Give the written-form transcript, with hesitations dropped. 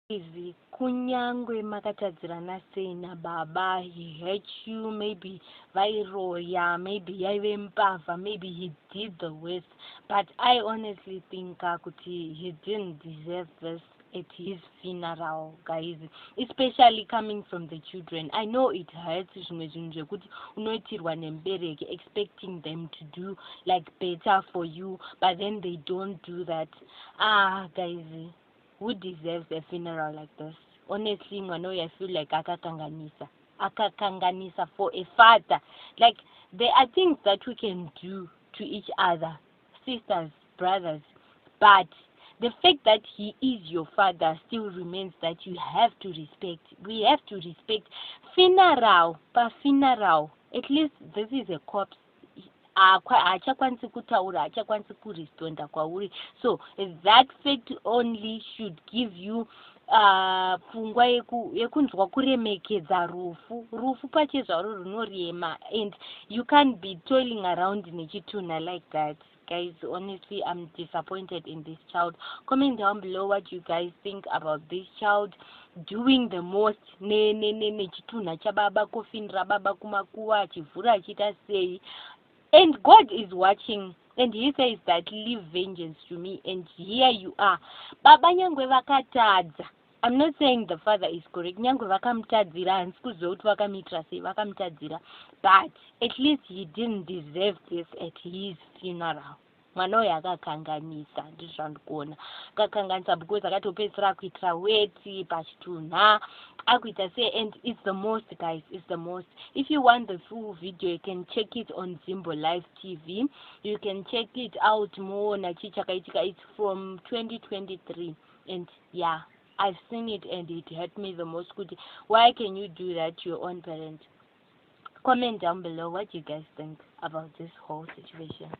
Easy. Kunyangwe makatadzirana sei nababa, he hurt you, maybe vairoya, maybe yaive mbavha, maybe he did the worst, but I honestly think kuti he didn't deserve this at his funeral, guys, especially coming from the children. I know it hurts kuti unoitirwa nembereki, expecting them to do like better for you, but then they don't do that. Guys, who deserves a funeral like this? Honestly, I feel like akakanganisa for a father. Like, there are things that we can do to each other, sisters, brothers, but the fact that he is your father still remains that you have to respect. We have to respect funeral, per funeral. At least this is a corpse. Achakwanisi kutaura, achakwanisi kuresponda kwauri. So that fact only should give you pfungwa yekunzwa kuremekedza rufu pachezvaro runorema, and you can't be toiling around nechituna like that. Guys, honestly, I'm disappointed in this child. Comment down below what you guys think about this child doing the most. Nechituna chababa kofinira baba kumakuwa achivhura achita sei. And God is watching, and he says that leave vengeance to me, and here you are. Baba nyangwe vakatadza. I'm not saying the father is correct. Nyangwe vakamutadzira, hansi kuziva kuti vakamuitira sei, vakamutadzira. But at least he didn't deserve this at his funeral. Mwana uyu akakanganisa, ndizvo zvandikuona. Akakanganisa because akatopedzisira kuitira weti pachitunha. And it's the most, guys, it's the most. If you want the full video, you can check it on Zimbo Live TV. You can check it out more. It's from 2023, and yeah, I've seen it and it hurt me the most. Why can you do that to your own parent? Comment down below what you guys think about this whole situation.